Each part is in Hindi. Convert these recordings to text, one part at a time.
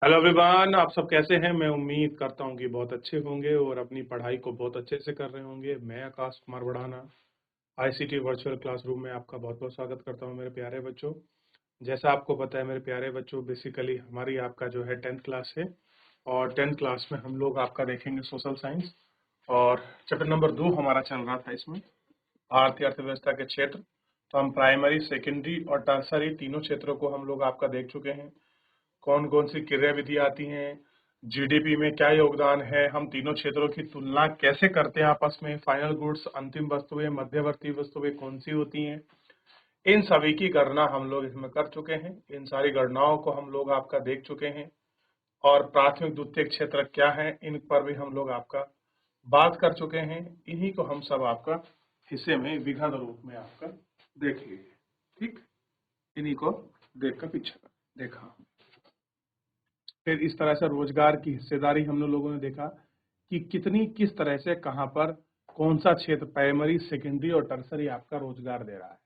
हेलो एवरीवन, आप सब कैसे हैं। मैं उम्मीद करता हूं कि बहुत अच्छे होंगे और अपनी पढ़ाई को बहुत अच्छे से कर रहे होंगे। मैं आकाश कुमार बढ़ाना आईसीटी वर्चुअल क्लासरूम में आपका बहुत बहुत स्वागत करता हूं मेरे प्यारे बच्चों। जैसा आपको पता है मेरे प्यारे बच्चों, बेसिकली हमारी आपका जो है 10th क्लास है और 10th क्लास में हम लोग आपका देखेंगे सोशल साइंस और चैप्टर नंबर 2 हमारा चल रहा था। इसमें भारतीय अर्थव्यवस्था के क्षेत्र, तो हम प्राइमरी, सेकेंडरी और टर्सरी तीनों क्षेत्रों को हम लोग आपका देख चुके हैं। कौन कौन सी क्रिया विधि आती हैं, जीडीपी में क्या योगदान है, हम तीनों क्षेत्रों की तुलना कैसे करते हैं आपस में, फाइनल गुड्स, अंतिम वस्तुएं, मध्यवर्ती वस्तुएं कौन सी होती हैं, इन सभी की गणना हम लोग इसमें कर चुके हैं। इन सारी गणनाओं को हम लोग आपका देख चुके हैं और प्राथमिक द्वितीयक क्षेत्र क्या है इन पर भी हम लोग आपका बात कर चुके हैं। इन्हीं को हम सब आपका हिस्से में विघन रूप में आपका देख लीजिए। ठीक, इन्हीं को देखकर पीछे देखा। फिर इस तरह से रोजगार की हिस्सेदारी हम लोगों ने देखा कि कितनी, किस तरह से, कहां पर, कौन सा क्षेत्र प्राइमरी, सेकेंडरी और टर्सरी आपका रोजगार दे रहा है।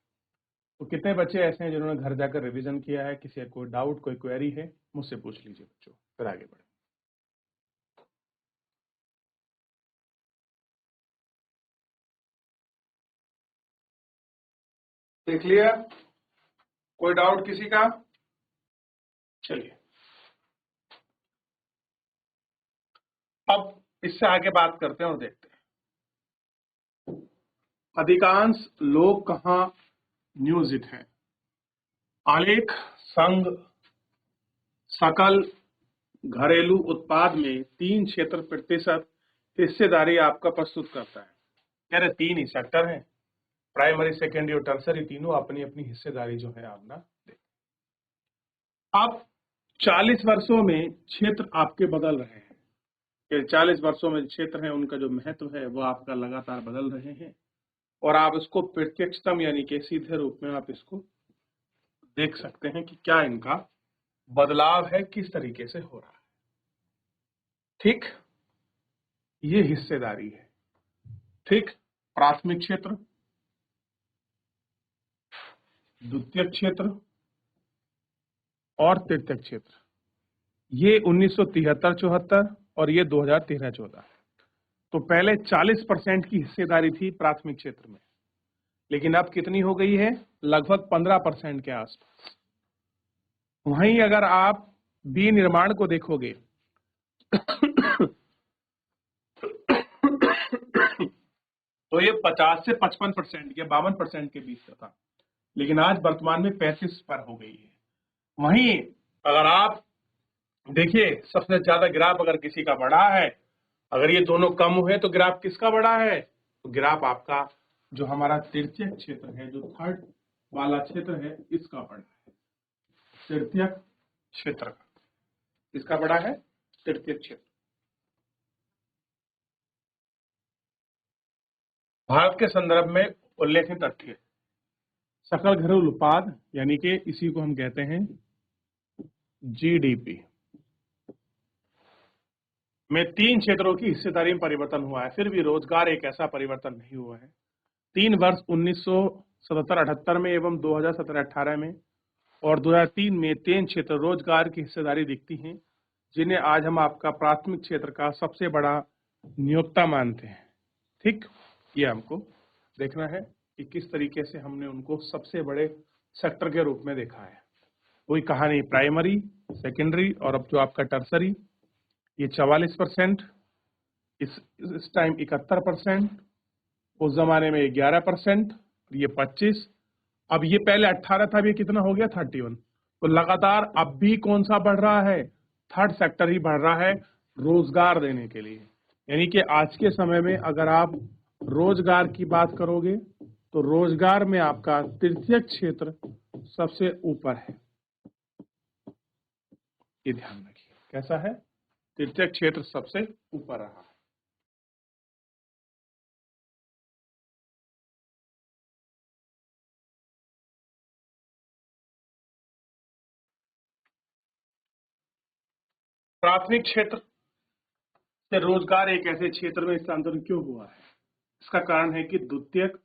तो कितने बच्चे ऐसे हैं जिन्होंने घर जाकर रिवीजन किया है? किसी का कोई डाउट, कोई क्वेरी है, मुझसे पूछ लीजिए बच्चों, फिर आगे बढ़े। देख लिया? कोई डाउट किसी का? चलिए, अब इससे आगे बात करते हैं और देखते हैं अधिकांश लोग कहाँ नियोजित हैं। आलेख संघ सकल घरेलू उत्पाद में 3 क्षेत्र प्रतिशत हिस्सेदारी आपका प्रस्तुत करता है। कह रहे 3 ही सेक्टर हैं, प्राइमरी, सेकेंडरी और टर्सरी, तीनों अपनी अपनी हिस्सेदारी जो है आपना दे। अब 40 वर्षों में क्षेत्र आपके बदल रहे हैं। 40 वर्षों में क्षेत्र है उनका जो महत्व है वो आपका लगातार बदल रहे हैं और आप इसको प्रत्यक्षतम यानी कि सीधे रूप में आप इसको देख सकते हैं कि क्या इनका बदलाव है, किस तरीके से हो रहा है। ठीक, ये हिस्सेदारी है। ठीक, प्राथमिक क्षेत्र, द्वितीयक क्षेत्र और तृतीयक क्षेत्र, ये 1973-74 और ये 2013-14। तो पहले 40% की हिस्सेदारी थी प्राथमिक क्षेत्र में, लेकिन अब कितनी हो गई है? लगभग 15% के आसपास। वहीं अगर आप विनिर्माण को देखोगे तो ये 50 से 55% या 52% के बीच का था, लेकिन आज वर्तमान में 35 पर हो गई है। वहीं अगर आप देखिए, सबसे ज्यादा ग्राफ अगर किसी का बढ़ा है, अगर ये दोनों कम हुए तो ग्राफ किसका बढ़ा है? तो ग्राफ आपका जो हमारा तृतीयक क्षेत्र है, जो थर्ड वाला क्षेत्र है, इसका बढ़ा है। तृतीयक क्षेत्र का इसका बढ़ा है, तृतीयक क्षेत्र। भारत के संदर्भ में उल्लेखित तथ्य, सकल घरेलू उत्पाद यानी कि इसी को हम कहते हैं जीडीपी में 3 क्षेत्रों की हिस्सेदारी में परिवर्तन हुआ है। फिर भी रोजगार एक ऐसा परिवर्तन नहीं हुआ है। 3 वर्ष 1977-78 में एवं 2017-18 में और 2003 में 3 क्षेत्र रोजगार की हिस्सेदारी दिखती हैं, जिन्हें आज हम आपका प्राथमिक क्षेत्र का सबसे बड़ा नियोक्ता मानते हैं। ठीक, ये हमको देखना है कि किस तरीके से हमने उनको सबसे बड़े सेक्टर के रूप में देखा है। वही कहानी, प्राइमरी, सेकेंडरी और अब जो आपका टर्सरी, ये 44%, इस टाइम 71%, उस जमाने में 11%, ये 25, अब ये पहले 18 था, अब ये कितना हो गया? 31। तो लगातार अब भी कौन सा बढ़ रहा है? थर्ड सेक्टर ही बढ़ रहा है रोजगार देने के लिए। यानी कि आज के समय में अगर आप रोजगार की बात करोगे तो रोजगार में आपका तृतीयक क्षेत्र सबसे ऊपर है। ये ध्यान रखिए, कैसा है? तृतीयक क्षेत्र सबसे ऊपर रहा है। प्राथमिक क्षेत्र से रोजगार एक ऐसे क्षेत्र में स्थानांतरण क्यों हुआ है? इसका कारण है कि द्वितीयक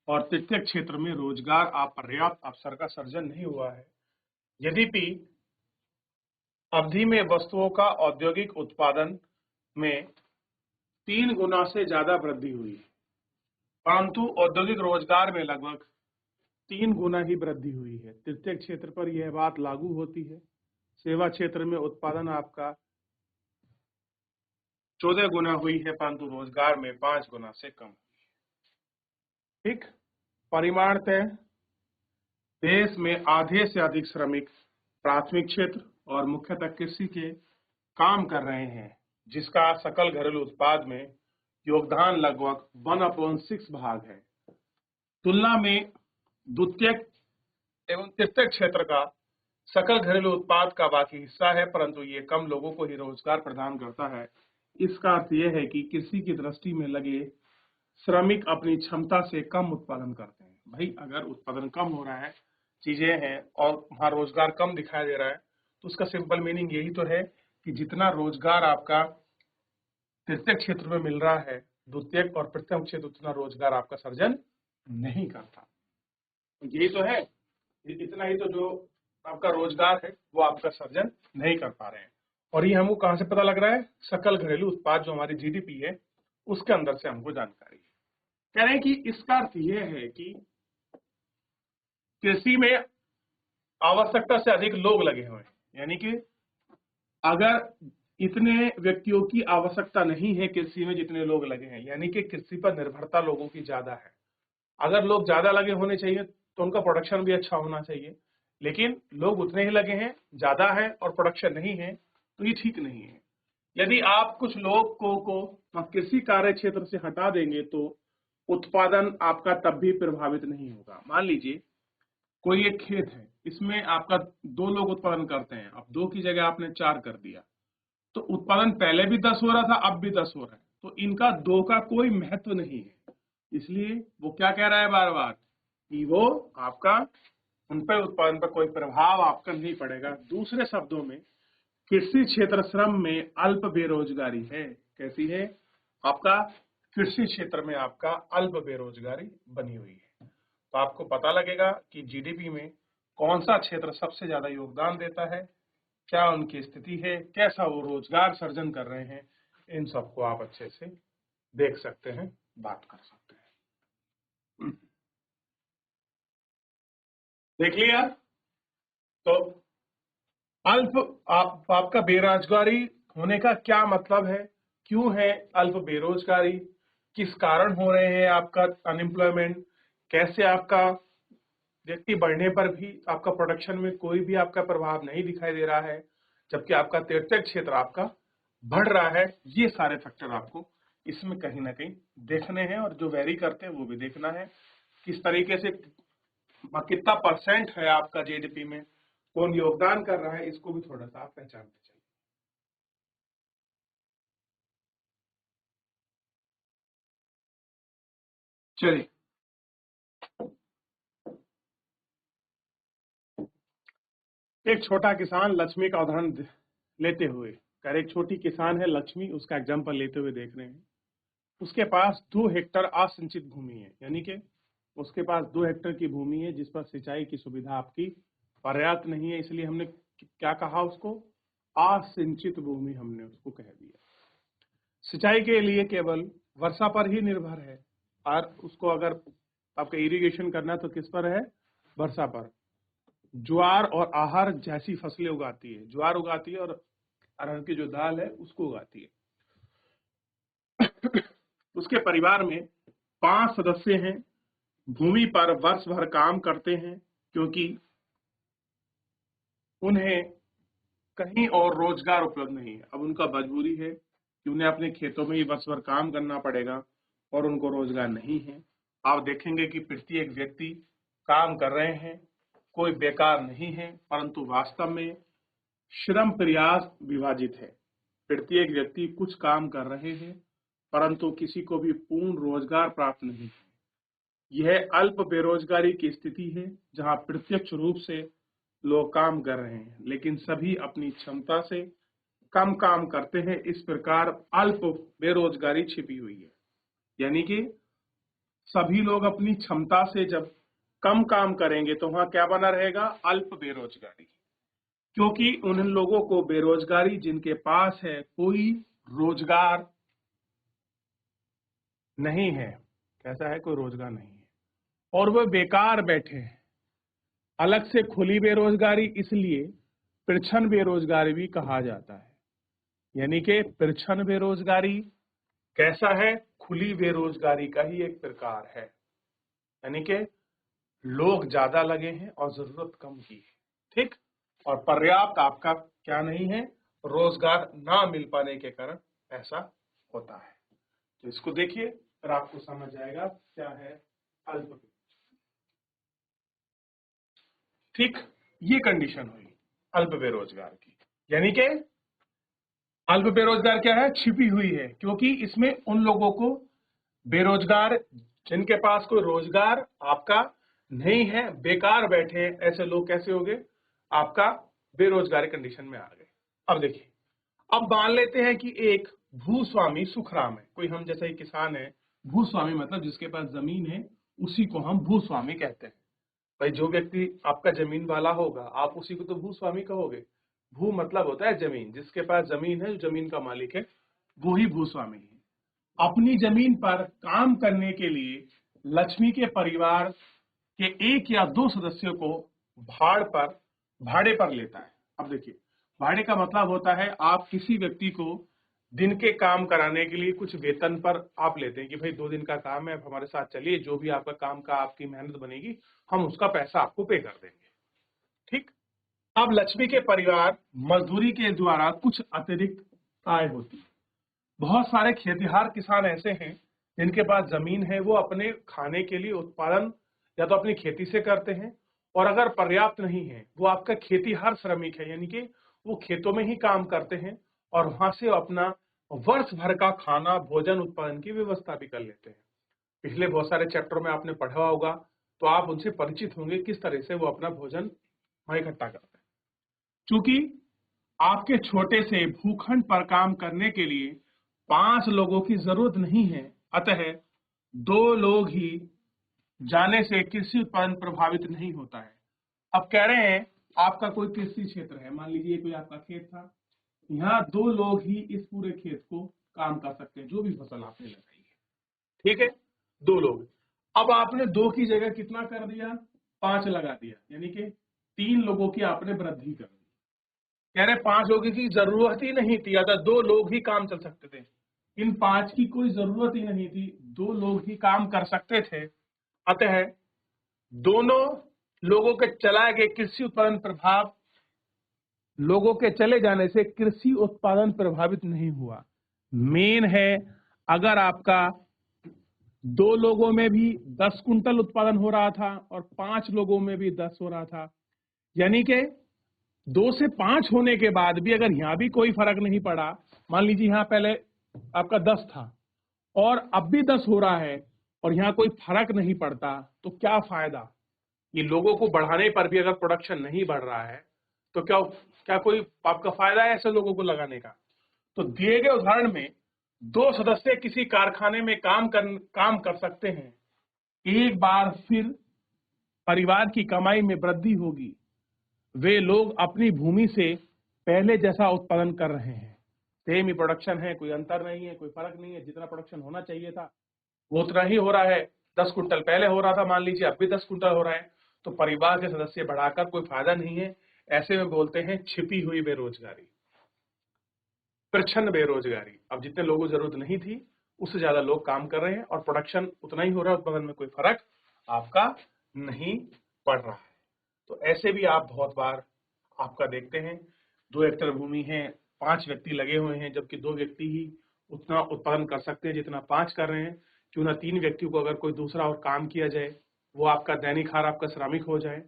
और तृतीयक क्षेत्र में रोजगार पर्याप्त अवसर का सर्जन नहीं हुआ है। यद्यपि अवधि में वस्तुओं का औद्योगिक उत्पादन में 3 गुना से ज्यादा वृद्धि हुई, परंतु औद्योगिक रोजगार में लगभग 3 गुना ही वृद्धि हुई है। तृतीय क्षेत्र पर यह बात लागू होती है। सेवा क्षेत्र में उत्पादन आपका 14 गुना हुई है, परंतु रोजगार में 5 गुना से कम। ठीक, परिमाणतः देश में आधे से अधिक श्रमिक प्राथमिक क्षेत्र और मुख्यतः कृषि के काम कर रहे हैं, जिसका सकल घरेलू उत्पाद में योगदान लगभग 1/6 भाग है। तुलना में द्वितीयक एवं तृतीयक क्षेत्र का सकल घरेलू उत्पाद का बाकी हिस्सा है, परंतु ये कम लोगों को ही रोजगार प्रदान करता है। इसका अर्थ यह है कि कृषि की दृष्टि में लगे श्रमिक अपनी क्षमता से कम उत्पादन करते हैं। भाई, अगर उत्पादन कम हो रहा है, चीजें हैं और वहां रोजगार कम दिखाई दे रहा है, तो उसका सिंपल मीनिंग यही तो है कि जितना रोजगार आपका तृतीय क्षेत्र में मिल रहा है, द्वितीय और प्रथम क्षेत्र उतना रोजगार आपका सर्जन नहीं करता। यही तो है, इतना ही तो जो आपका रोजगार है वो आपका सर्जन नहीं कर पा रहे हैं। और ये हमको कहां से पता लग रहा है? सकल घरेलू उत्पाद जो हमारी जीडीपी है उसके अंदर से हमको जानकारी है। कह रहे हैं कि इसका अर्थ यह है कि कृषि में आवश्यकता से अधिक लोग लगे हुए हैं, यानी कि अगर इतने व्यक्तियों की आवश्यकता नहीं है कृषि में जितने लोग लगे हैं, यानी कि कृषि पर निर्भरता लोगों की ज्यादा है। अगर लोग ज्यादा लगे होने चाहिए तो उनका प्रोडक्शन भी अच्छा होना चाहिए, लेकिन लोग उतने ही लगे हैं, ज्यादा है और प्रोडक्शन नहीं है, तो ये ठीक नहीं है। यदि आप कुछ लोगों को कृषि कार्य क्षेत्र से हटा देंगे तो उत्पादन आपका तब भी प्रभावित नहीं होगा। मान लीजिए कोई एक खेत है, इसमें आपका 2 लोग उत्पादन करते हैं, अब 2 की जगह आपने 4 कर दिया, तो उत्पादन पहले भी 10 हो रहा था, अब भी 10 हो रहा है, तो इनका 2 का कोई महत्व नहीं है। इसलिए वो क्या कह रहा है बार बार कि वो आपका उन पर उत्पादन पर कोई प्रभाव आपका नहीं पड़ेगा। दूसरे शब्दों में कृषि क्षेत्र श्रम में अल्प बेरोजगारी है। कैसी है? आपका कृषि क्षेत्र में आपका अल्प बेरोजगारी बनी हुई है। तो आपको पता लगेगा कि जीडीपी में कौन सा क्षेत्र सबसे ज्यादा योगदान देता है, क्या उनकी स्थिति है, कैसा वो रोजगार सर्जन कर रहे हैं, इन सबको आप अच्छे से देख सकते हैं, बात कर सकते हैं। देख लिया? तो आपका बेरोजगारी होने का क्या मतलब है? क्यों है अल्प बेरोजगारी? किस कारण हो रहे हैं आपका अनएम्प्लॉयमेंट? कैसे आपका व्यक्ति बढ़ने पर भी आपका प्रोडक्शन में कोई भी आपका प्रभाव नहीं दिखाई दे रहा है, जबकि आपका तृतीय क्षेत्र आपका बढ़ रहा है? ये सारे फैक्टर आपको इसमें कहीं ना कहीं देखने हैं, और जो वेरी करते हैं वो भी देखना है। किस तरीके से कितना परसेंट है आपका जीडीपी में, कौन योगदान कर रहा है, इसको भी थोड़ा सा आप पहचानते चलिए। एक छोटा किसान लक्ष्मी का उदाहरण लेते हुए, कर एक छोटी किसान है लक्ष्मी, उसका एग्जाम्पल लेते हुए देख रहे हैं। उसके पास 2 हेक्टर असिंचित भूमि है, यानी कि उसके पास 2 हेक्टर की भूमि है जिस पर सिंचाई की सुविधा आपकी पर्याप्त नहीं है, इसलिए हमने क्या कहा उसको? असिंचित भूमि हमने उसको कह दिया। सिंचाई के लिए केवल वर्षा पर ही निर्भर है, और उसको अगर आपका इरिगेशन करना है तो किस पर है? वर्षा पर। ज्वार और आहर जैसी फसलें उगाती है, ज्वार उगाती है और अरहर की जो दाल है उसको उगाती है। उसके परिवार में 5 सदस्य हैं, भूमि पर वर्ष भर काम करते हैं क्योंकि उन्हें कहीं और रोजगार उपलब्ध नहीं है। अब उनका मजबूरी है कि उन्हें अपने खेतों में ही वर्ष भर काम करना पड़ेगा और उनको रोजगार नहीं है। आप देखेंगे कि प्रत्येक व्यक्ति काम कर रहे हैं, कोई बेकार नहीं है, परंतु वास्तव में श्रम प्रयास विभाजित है। प्रत्येक व्यक्ति कुछ काम कर रहे हैं, परंतु किसी को भी पूर्ण रोजगार प्राप्त नहीं है। यह अल्प बेरोजगारी की स्थिति है जहां प्रत्यक्ष रूप से लोग काम कर रहे हैं, लेकिन सभी अपनी क्षमता से कम काम करते हैं। इस प्रकार अल्प बेरोजगारी छिपी हुई है, यानी कि सभी लोग अपनी क्षमता से जब कम काम करेंगे तो वहां क्या बना रहेगा? अल्प बेरोजगारी। क्योंकि उन लोगों को बेरोजगारी जिनके पास है कोई रोजगार नहीं है, कैसा है, कोई रोजगार नहीं है और वह बेकार बैठे हैं। अलग से खुली बेरोजगारी इसलिए प्रच्छन्न बेरोजगारी भी कहा जाता है। यानी कि प्रच्छन्न बेरोजगारी कैसा है, खुली बेरोजगारी का ही एक प्रकार है। यानी कि लोग ज्यादा लगे हैं और जरूरत कम की है, ठीक, और पर्याप्त आपका क्या नहीं है, रोजगार ना मिल पाने के कारण ऐसा होता है। तो इसको देखिए फिर आपको समझ आएगा क्या है अल्प, ठीक। ये कंडीशन हुई अल्प बेरोजगार की। यानी कि अल्प बेरोजगार क्या है, छिपी हुई है, क्योंकि इसमें उन लोगों को बेरोजगार जिनके पास कोई रोजगार आपका नहीं है, बेकार बैठे हैं, ऐसे लोग कैसे हो गए, आपका बेरोजगारी कंडीशन में आ गए। अब देखिए, अब मान लेते हैं कि एक भूस्वामी सुखराम है, कोई हम जैसा ही किसान है, भूस्वामी मतलब जिसके पास जमीन है उसी को हम भूस्वामी कहते हैं। भाई जो व्यक्ति आपका जमीन वाला होगा आप उसी को तो भूस्वामी कहोगे। भू मतलब होता है जमीन, जिसके पास जमीन है, जो जमीन का मालिक है, वो ही भूस्वामी है। अपनी जमीन पर काम करने के लिए लक्ष्मी के परिवार के एक या दो सदस्यों को भाड़े पर लेता है। अब देखिए, भाड़े का मतलब होता है आप किसी व्यक्ति को दिन के काम कराने के लिए कुछ वेतन पर आप लेते हैं कि भाई 2 दिन का काम है, आप हमारे साथ चलिए, जो भी आपका काम का आपकी मेहनत बनेगी हम उसका पैसा आपको पे कर देंगे, ठीक। अब लक्ष्मी के परिवार मजदूरी के द्वारा कुछ अतिरिक्त आय होती है। बहुत सारे खेतिहार किसान ऐसे हैं जिनके पास जमीन है, वो अपने खाने के लिए उत्पादन या तो अपनी खेती से करते हैं, और अगर पर्याप्त नहीं है वो आपका खेतिहार श्रमिक है, यानी कि वो खेतों में ही काम करते हैं और वहां से अपना वर्ष भर का खाना भोजन उत्पादन की व्यवस्था भी कर लेते हैं। पिछले बहुत सारे चैप्टरों में आपने पढ़ा होगा, तो आप उनसे परिचित होंगे किस तरह से वो अपना भोजन वहां इकट्ठा करते हैं। चूंकि आपके छोटे से भूखंड पर काम करने के लिए 5 लोगों की जरूरत नहीं है, अतः 2 लोग ही जाने से कृषि उत्पादन प्रभावित नहीं होता है। अब कह रहे हैं आपका कोई कृषि क्षेत्र है, मान लीजिए कोई आपका खेत था, यहाँ 2 लोग ही इस पूरे खेत को काम कर सकते हैं, जो भी फसल आपने लगाई है, ठीक है, 2 लोग। अब आपने 2 की जगह कितना कर दिया, 5 लगा दिया, यानी कि 3 लोगों की आपने वृद्धि कर दी। कह रहे 5 लोगों की जरूरत ही नहीं थी, अगर 2 लोग ही काम चल सकते थे, इन 5 की कोई जरूरत ही नहीं थी, 2 लोग ही काम कर सकते थे, अतः दोनों लोगों के चलाए गए कृषि उत्पादन प्रभाव, लोगों के चले जाने से कृषि उत्पादन प्रभावित नहीं हुआ। मेन है, अगर आपका 2 लोगों में भी 10 कुंटल उत्पादन हो रहा था और 5 लोगों में भी 10 हो रहा था, यानी कि 2 से 5 होने के बाद भी अगर यहां भी कोई फर्क नहीं पड़ा, मान लीजिए यहां पहले आपका 10 था और अब भी 10 हो रहा है और यहां कोई फर्क नहीं पड़ता, तो क्या फायदा। ये लोगों को बढ़ाने पर भी अगर प्रोडक्शन नहीं बढ़ रहा है तो क्या क्या कोई आपका फायदा है ऐसे लोगों को लगाने का। तो दिए गए उदाहरण में 2 सदस्य किसी कारखाने में काम कर सकते हैं, एक बार फिर परिवार की कमाई में वृद्धि होगी, वे लोग अपनी भूमि से पहले जैसा उत्पादन कर रहे हैं, सेम ही प्रोडक्शन है, कोई अंतर नहीं है, कोई फर्क नहीं है, जितना प्रोडक्शन होना चाहिए था वो उतना ही हो रहा है। 10 कुंटल पहले हो रहा था, मान लीजिए अब भी 10 कुंटल हो रहा है, तो परिवार के सदस्य बढ़ाकर कोई फायदा नहीं है। ऐसे में बोलते हैं छिपी हुई बेरोजगारी, प्रच्छन्न बेरोजगारी। अब जितने लोगों को जरूरत नहीं थी उससे ज्यादा लोग काम कर रहे हैं और प्रोडक्शन उतना ही हो रहा है, उत्पादन में कोई फर्क आपका नहीं पड़ रहा है। तो ऐसे भी आप बहुत बार आपका देखते हैं, 2 हेक्टेयर भूमि है, 5 व्यक्ति लगे हुए हैं, जबकि 2 व्यक्ति ही उतना उत्पादन कर सकते हैं जितना 5 कर रहे हैं। क्यों ना 3 व्यक्तियों को अगर कोई दूसरा और काम किया जाए, वो आपका दैनिक हार आपका श्रमिक हो जाए,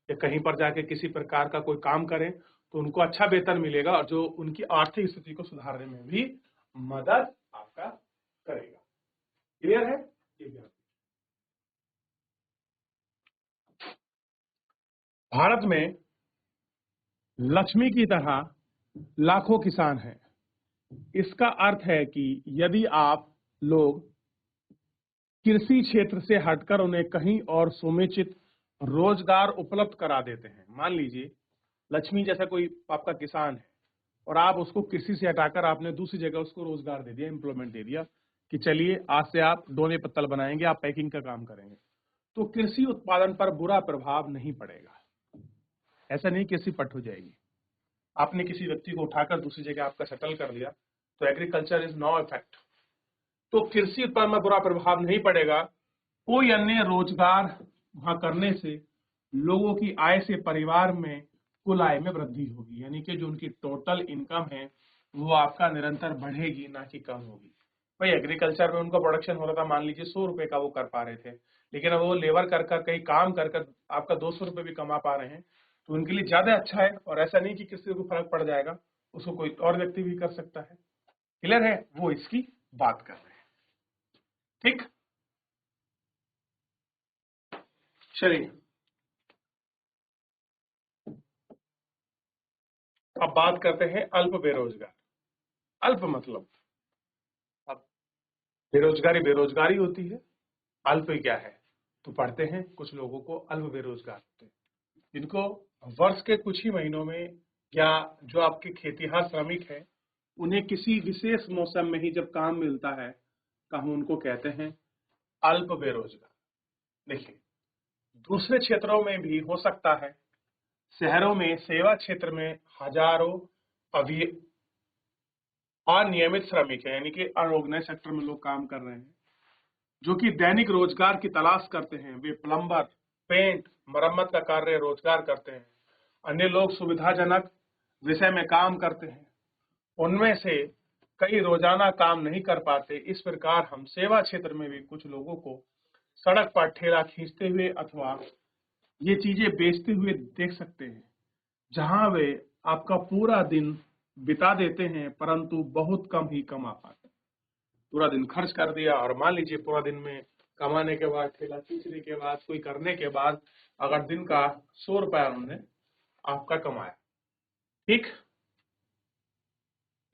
या कहीं पर जाके किसी प्रकार का कोई काम करें, तो उनको अच्छा वेतन मिलेगा और जो उनकी आर्थिक स्थिति को सुधारने में भी मदद आपका करेगा। क्लियर है? भारत में लक्ष्मी की तरह लाखों किसान हैं। इसका अर्थ है कि यदि आप लोग कृषि क्षेत्र से हटकर उन्हें कहीं और समुचित रोजगार उपलब्ध करा देते हैं, मान लीजिए लक्ष्मी जैसा कोई आपका किसान है और आप उसको कृषि से हटाकर आपने दूसरी जगह उसको रोजगार दे दिया, एम्प्लॉयमेंट दे दिया कि चलिए आज से आप डोने पत्तल बनाएंगे, आप पैकिंग का काम करेंगे, तो कृषि उत्पादन पर बुरा प्रभाव नहीं पड़ेगा। ऐसा नहीं कृषि पट हो जाएगी। आपने किसी व्यक्ति को उठाकर दूसरी जगह आपका सेटल कर दिया तो एग्रीकल्चर इज नो इफेक्ट, तो कृषि उत्पादन में बुरा प्रभाव नहीं पड़ेगा। कोई अन्य रोजगार वहां करने से लोगों की आय से परिवार में कुल आय में वृद्धि होगी, यानी कि जो उनकी टोटल इनकम है वो आपका निरंतर बढ़ेगी, ना कि कम होगी। भाई एग्रीकल्चर में उनका प्रोडक्शन हो रहा था, मान लीजिए 100 रुपए का वो कर पा रहे थे, लेकिन अब वो लेबर कर कर कहीं काम कर कर आपका 200 रुपए भी कमा पा रहे हैं, तो उनके लिए ज्यादा अच्छा है। और ऐसा नहीं कि किसी को फर्क पड़ जाएगा, उसको कोई और व्यक्ति भी कर सकता है। क्लियर है? वो इसकी बात कर रहे हैं। ठीक, चलिए अब बात करते हैं अल्प बेरोजगार। अल्प मतलब, अब बेरोजगारी बेरोजगारी होती है, अल्प क्या है? तो पढ़ते हैं कुछ लोगों को अल्प बेरोजगार होते हैं, जिनको वर्ष के कुछ ही महीनों में, या जो आपके खेतिहर श्रमिक हैं, उन्हें किसी विशेष मौसम में ही जब काम मिलता है तो हम उनको कहते हैं अल्प बेरोजगार। देखिए, दूसरे क्षेत्रों में भी हो सकता है। शहरों में सेवा क्षेत्र में हजारों अभी अनियमित श्रमिक है, यानी कि अनऑर्गेनाइज सेक्टर में लोग काम कर रहे हैं, जो कि दैनिक रोजगार की तलाश करते हैं। वे प्लम्बर, पेंट, मरम्मत का कार्य रोजगार करते हैं। अन्य लोग सुविधाजनक विषय में काम करते हैं, उनमें से कई रोजाना काम नहीं कर पाते। इस प्रकार हम सेवा क्षेत्र में भी कुछ लोगों को सड़क पर ठेला खींचते हुए अथवा ये चीजें बेचते हुए देख सकते हैं, जहां वे आपका पूरा दिन बिता देते हैं परंतु बहुत कम ही कमा पाते। पूरा दिन खर्च कर दिया और मान लीजिए पूरा दिन में कमाने के बाद, ठेला खींचने के बाद, कोई करने के बाद अगर दिन का 100 रुपया उन्होंने आपका कमाया, ठीक,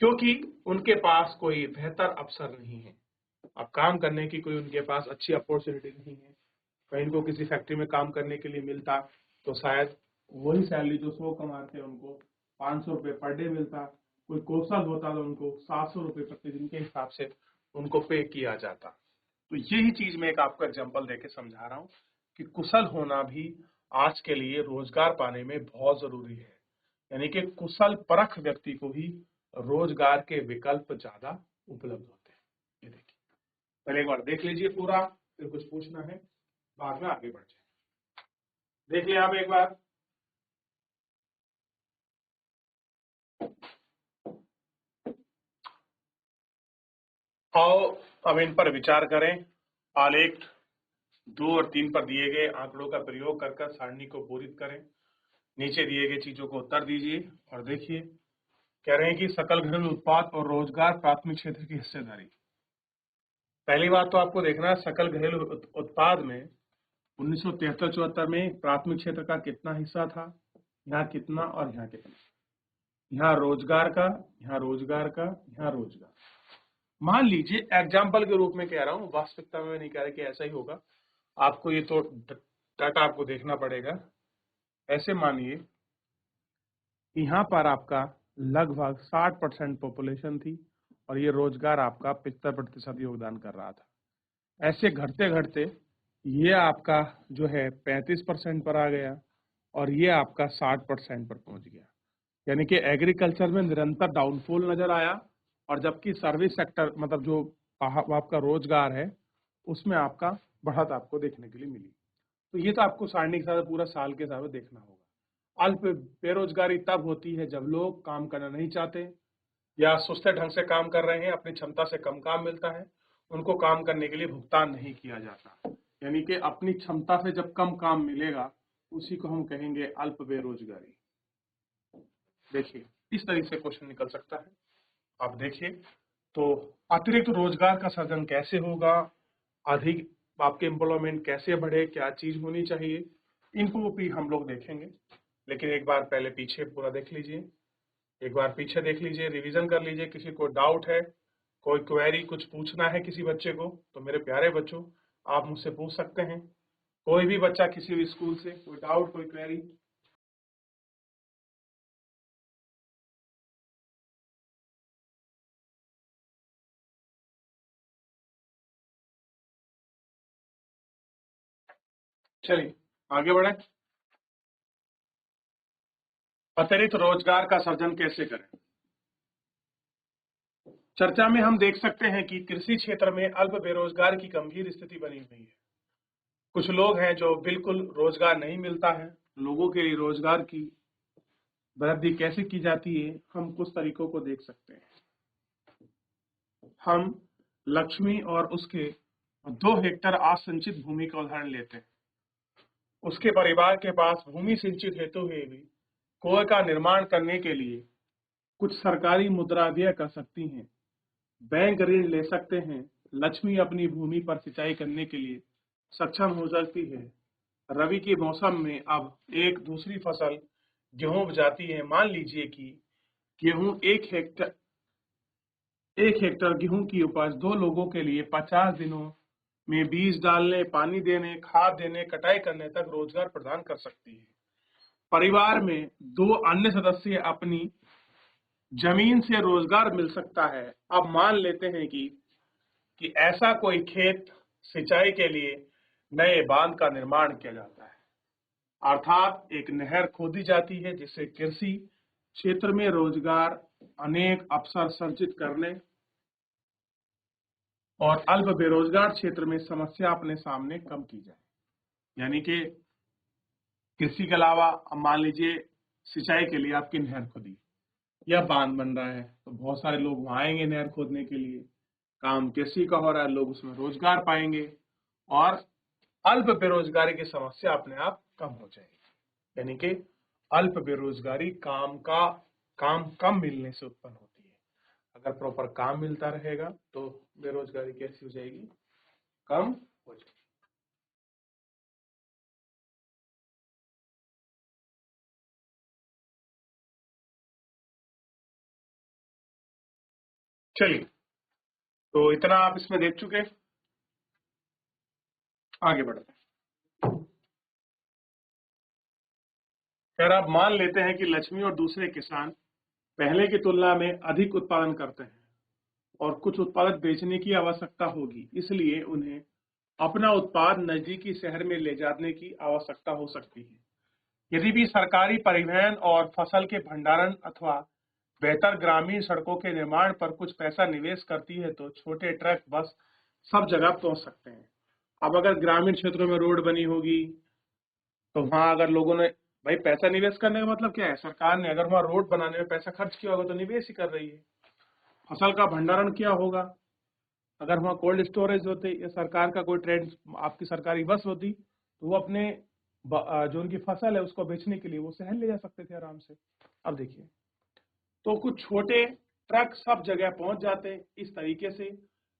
क्योंकि उनके पास कोई बेहतर अवसर नहीं है। अब काम करने की कोई उनके पास अच्छी अपॉर्चुनिटी नहीं है। कहीं उनको किसी फैक्ट्री में काम करने के लिए मिलता तो शायद वही सैलरी जो 100 कमाते उनको 500 रुपये पर डे मिलता। कोई कौशल होता तो उनको 700 रुपये प्रतिदिन के हिसाब से उनको पे किया जाता। तो यही चीज मैं एक आपको एग्जांपल देके समझा रहा हूँ कि कुशल होना भी आज के लिए रोजगार पाने में बहुत जरूरी है। यानी कि कुशल परख व्यक्ति को ही रोजगार के विकल्प ज्यादा उपलब्ध होते हैं। ये देखिए, पहले एक बार देख लीजिए पूरा, फिर कुछ पूछना है, बाद में आगे बढ़ जाए। देखिए आप एक बार, आओ अब इन पर विचार करें। आलेख 2 और 3 पर दिए गए आंकड़ों का प्रयोग कर सारणी को पूरित करें। नीचे दिए गए चीजों को उत्तर दीजिए और देखिए, कह रहे हैं कि सकल घरेलू उत्पाद और रोजगार प्राथमिक क्षेत्र की हिस्सेदारी। पहली बात तो आपको देखना है सकल घरेलू उत्पाद में 1973-74 में प्राथमिक क्षेत्र का कितना हिस्सा था, यहाँ कितना और यहाँ कितना, यहाँ रोजगार का, यहाँ रोजगार का, यहाँ रोजगार। मान लीजिए एग्जाम्पल के रूप में कह रहा हूँ, वास्तविकता में नहीं कह रहा कि ऐसा ही होगा, आपको ये तो डाटा आपको देखना पड़ेगा। ऐसे मानिए यहाँ पर आपका लगभग 60% पॉपुलेशन थी और ये रोजगार आपका 75% योगदान कर रहा था। ऐसे घटते घटते ये आपका जो है 35% पर आ गया और ये आपका 60% पर पहुंच गया। यानी कि एग्रीकल्चर में निरंतर डाउनफॉल नजर आया और जबकि सर्विस सेक्टर मतलब जो आपका रोजगार है उसमें आपका बढ़त आपको देखने के लिए मिली। तो ये तो आपको सारणी के साथ पूरा साल के हिसाब से देखना होगा। अल्प बेरोजगारी तब होती है जब लोग काम करना नहीं चाहते या सुस्ते ढंग से काम कर रहे हैं, अपनी क्षमता से कम काम मिलता है, उनको काम करने के लिए भुगतान नहीं किया जाता। यानी कि अपनी क्षमता से जब कम काम मिलेगा उसी को हम कहेंगे अल्प बेरोजगारी। देखिए इस तरीके से क्वेश्चन निकल सकता है। आप देखिए तो अतिरिक्त रोजगार का सृजन कैसे होगा, अधिक आपके एम्प्लॉयमेंट कैसे बढ़े, क्या चीज होनी चाहिए, इनको भी हम लोग देखेंगे। लेकिन एक बार पहले पीछे पूरा देख लीजिए, एक बार पीछे देख लीजिए, रिवीजन कर लीजिए। किसी को डाउट है, कोई क्वेरी कुछ पूछना है किसी बच्चे को, तो मेरे प्यारे बच्चों आप मुझसे पूछ सकते हैं। कोई भी बच्चा किसी भी स्कूल से कोई डाउट, कोई क्वेरी, चलिए आगे बढ़े। अतिरिक्त रोजगार का सृजन कैसे करें। चर्चा में हम देख सकते हैं कि कृषि क्षेत्र में अल्प बेरोजगार की गंभीर स्थिति बनी हुई है। कुछ लोग हैं जो बिल्कुल रोजगार नहीं मिलता है। लोगों के लिए रोजगार की वृद्धि कैसे की जाती है, हम कुछ तरीकों को देख सकते हैं। हम लक्ष्मी और उसके 2 हेक्टेयर असंचित भूमि का उदाहरण लेते हैं। उसके परिवार के पास भूमि सिंचित हेतु हुए भी कुएं का निर्माण करने के लिए कुछ सरकारी मुद्रा व्यय कर सकती हैं, बैंक ऋण ले सकते हैं। लक्ष्मी अपनी भूमि पर सिंचाई करने के लिए सक्षम हो जाती है। रबी के मौसम में अब एक दूसरी फसल गेहूं उपजाती है। मान लीजिए कि गेहूं 1 हेक्टेयर गेहूं की उपज 2 लोगों के लिए 50 दिनों में बीज डालने, पानी देने, खाद देने, कटाई करने तक रोजगार प्रदान कर सकती है। परिवार में 2 अन्य सदस्य अपनी जमीन से रोजगार मिल सकता है। अब मान लेते हैं कि ऐसा कोई खेत सिंचाई के लिए नए बांध का निर्माण किया जाता है, अर्थात एक नहर खोदी जाती है, जिससे कृषि क्षेत्र में रोजगार अनेक अवसर सृजित करने और अल्प बेरोजगार क्षेत्र में समस्या अपने सामने कम की जाए। यानी कि कृषि के अलावा अब मान लीजिए सिंचाई के लिए आपकी नहर खोदी या बांध बन रहा है, तो बहुत सारे लोग वहां आएंगे नहर खोदने के लिए। काम कृषि का हो रहा है, लोग उसमें रोजगार पाएंगे और अल्प बेरोजगारी की समस्या अपने आप कम हो जाएगी। यानी कि अल्प बेरोजगारी काम कम मिलने से उत्पन्न होती है। अगर प्रॉपर काम मिलता रहेगा तो बेरोजगारी कैसी हो जाएगी, कम हो जाएगी। चलिए, तो इतना आप इसमें देख चुके हैं, आगे बढ़ते हैं। खैर, आप मान लेते हैं कि लक्ष्मी और दूसरे किसान पहले की तुलना में अधिक उत्पादन करते हैं और कुछ उत्पादक बेचने की आवश्यकता होगी, इसलिए उन्हें अपना उत्पाद नजदीकी शहर में ले जाने की आवश्यकता हो सकती है। यदि भी सरकारी परिवहन और फसल के भंडारण अथवा बेहतर ग्रामीण सड़कों के निर्माण पर कुछ पैसा निवेश करती है, तो छोटे ट्रक बस सब जगह पहुंच सकते हैं। अब अगर ग्रामीण क्षेत्रों में रोड बनी होगी, तो वहां अगर लोगों ने, भाई पैसा निवेश करने का मतलब क्या है, सरकार ने अगर वहां रोड बनाने में पैसा खर्च किया होगा तो निवेश ही कर रही है। फसल का भंडारण किया होगा, अगर वहाँ कोल्ड स्टोरेज होते या सरकार का कोई ट्रेड, आपकी सरकारी बस होती, तो वो अपने जो उनकी फसल है उसको बेचने के लिए वो शहर ले जा सकते थे आराम से। अब देखिए, तो कुछ छोटे ट्रक सब जगह पहुंच जाते हैं। इस तरीके से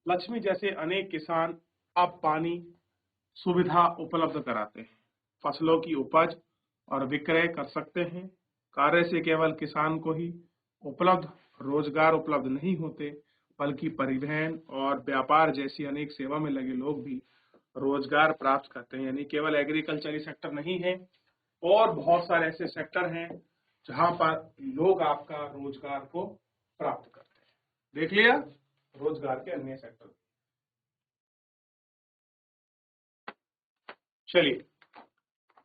लक्ष्मी जैसे अनेक किसान अब पानी सुविधा उपलब्ध कराते हैं, फसलों की उपज और विक्रय कर सकते हैं। कार्य से केवल किसान को ही उपलब्ध रोजगार उपलब्ध नहीं होते, बल्कि परिवहन और व्यापार जैसी अनेक सेवा में लगे लोग भी रोजगार प्राप्त करते हैं। यानी केवल एग्रीकल्चर सेक्टर नहीं है, और बहुत सारे ऐसे सेक्टर हैं जहां पर लोग आपका रोजगार को प्राप्त करते हैं। देख लिया रोजगार के अन्य सेक्टर। चलिए,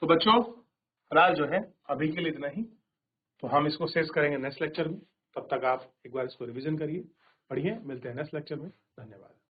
तो बच्चों फिलहाल जो है अभी के लिए इतना ही, तो हम इसको शेष करेंगे नेक्स्ट लेक्चर में। तब तक आप एक बार इसको रिवीजन करिए, पढ़िए। मिलते हैं नेक्स्ट लेक्चर में। धन्यवाद।